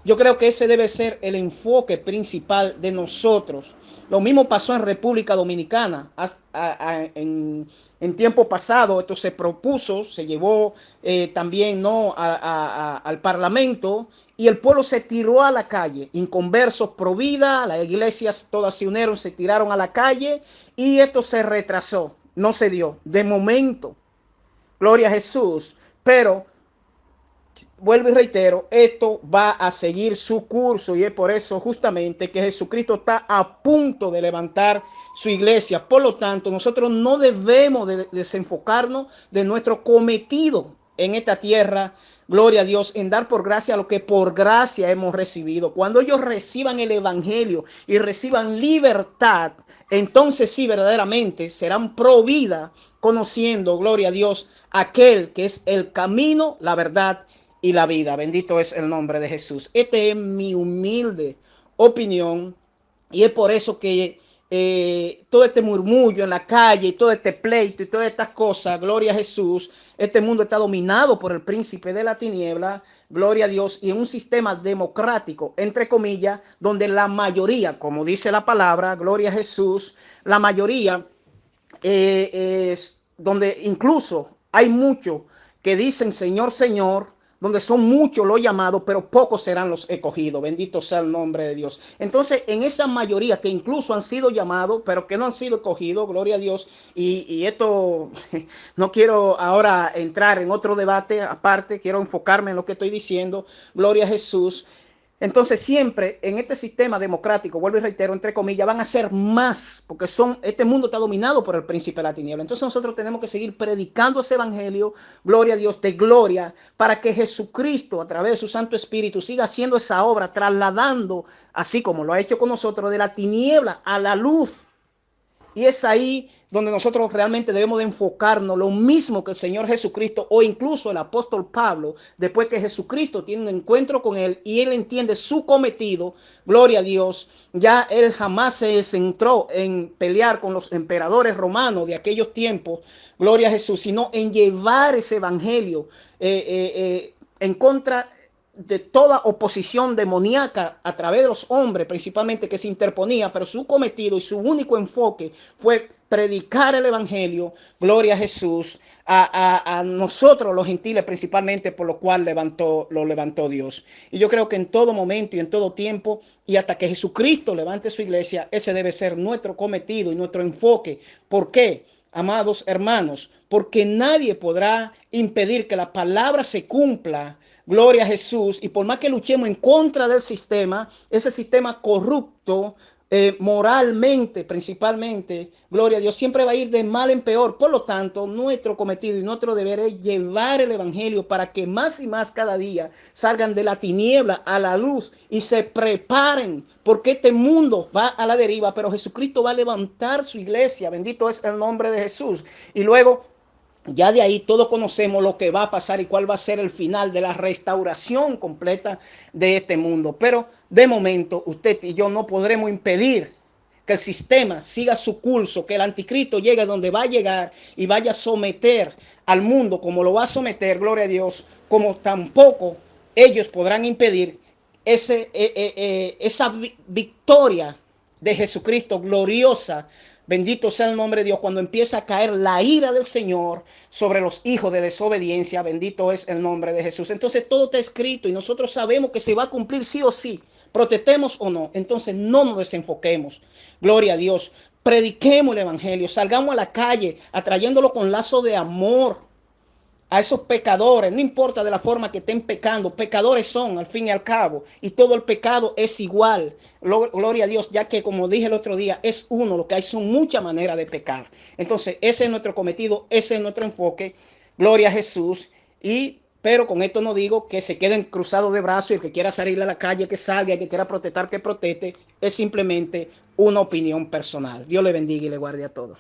Yo creo que ese debe ser el enfoque principal de nosotros. Lo mismo pasó en República Dominicana. En tiempo pasado esto se propuso, se llevó también, ¿no?, al Parlamento, y el pueblo se tiró a la calle. Inconversos pro vida, las iglesias todas se unieron, se tiraron a la calle, y esto se retrasó, no se dio. De momento, gloria a Jesús, pero vuelvo y reitero, esto va a seguir su curso, y es por eso justamente que Jesucristo está a punto de levantar su iglesia. Por lo tanto, nosotros no debemos desenfocarnos de nuestro cometido en esta tierra, gloria a Dios, en dar por gracia lo que por gracia hemos recibido. Cuando ellos reciban el evangelio y reciban libertad, entonces sí, verdaderamente serán pro vida, conociendo, gloria a Dios, aquel que es el camino, la verdad y la vida. Bendito es el nombre de Jesús. Esta es mi humilde opinión, y es por eso que todo este murmullo en la calle y todo este pleito y todas estas cosas, gloria a Jesús, este mundo está dominado por el príncipe de la tiniebla, gloria a Dios, y en un sistema democrático, entre comillas, donde la mayoría, como dice la palabra, gloria a Jesús, la mayoría es donde incluso hay muchos que dicen Señor, Señor, donde son muchos los llamados, pero pocos serán los escogidos. Bendito sea el nombre de Dios. Entonces, en esa mayoría que incluso han sido llamados, pero que no han sido escogidos, gloria a Dios, y esto no quiero ahora entrar en otro debate aparte, quiero enfocarme en lo que estoy diciendo, gloria a Jesús. Entonces siempre en este sistema democrático, vuelvo y reitero, entre comillas, van a ser más, porque este mundo está dominado por el príncipe de la tiniebla. Entonces nosotros tenemos que seguir predicando ese evangelio, gloria a Dios, de gloria, para que Jesucristo, a través de su Santo Espíritu, siga haciendo esa obra, trasladando, así como lo ha hecho con nosotros, de la tiniebla a la luz. Y es ahí donde nosotros realmente debemos de enfocarnos, lo mismo que el Señor Jesucristo o incluso el apóstol Pablo, después que Jesucristo tiene un encuentro con él y él entiende su cometido, gloria a Dios, ya él jamás se centró en pelear con los emperadores romanos de aquellos tiempos, gloria a Jesús, sino en llevar ese evangelio en contra de toda oposición demoníaca a través de los hombres principalmente que se interponía, pero su cometido y su único enfoque fue predicar el evangelio, gloria a Jesús, a nosotros los gentiles principalmente, por lo cual lo levantó Dios. Y yo creo que en todo momento y en todo tiempo y hasta que Jesucristo levante su iglesia, ese debe ser nuestro cometido y nuestro enfoque. ¿Por qué? Amados hermanos, porque nadie podrá impedir que la palabra se cumpla. Gloria a Jesús. Y por más que luchemos en contra del sistema, ese sistema corrupto, moralmente principalmente, gloria a Dios, siempre va a ir de mal en peor. Por lo tanto, nuestro cometido y nuestro deber es llevar el evangelio para que más y más cada día salgan de la tiniebla a la luz y se preparen, porque este mundo va a la deriva, pero Jesucristo va a levantar su iglesia. Bendito es el nombre de Jesús. Y luego ya de ahí todos conocemos lo que va a pasar y cuál va a ser el final de la restauración completa de este mundo. Pero de momento usted y yo no podremos impedir que el sistema siga su curso, que el anticristo llegue donde va a llegar y vaya a someter al mundo como lo va a someter, gloria a Dios, como tampoco ellos podrán impedir esa victoria de Jesucristo gloriosa. Bendito sea el nombre de Dios cuando empieza a caer la ira del Señor sobre los hijos de desobediencia. Bendito es el nombre de Jesús. Entonces todo está escrito y nosotros sabemos que se va a cumplir sí o sí. Protestemos o no. Entonces no nos desenfoquemos. Gloria a Dios. Prediquemos el evangelio. Salgamos a la calle atrayéndolo con lazo de amor a esos pecadores, no importa de la forma que estén pecando, pecadores son al fin y al cabo, y todo el pecado es igual, gloria a Dios, ya que como dije el otro día, es uno, lo que hay son muchas maneras de pecar. Entonces ese es nuestro cometido, ese es nuestro enfoque, gloria a Jesús, pero con esto no digo que se queden cruzados de brazos y el que quiera salir a la calle que salga, el que quiera protestar que proteste, es simplemente una opinión personal. Dios le bendiga y le guarde a todos.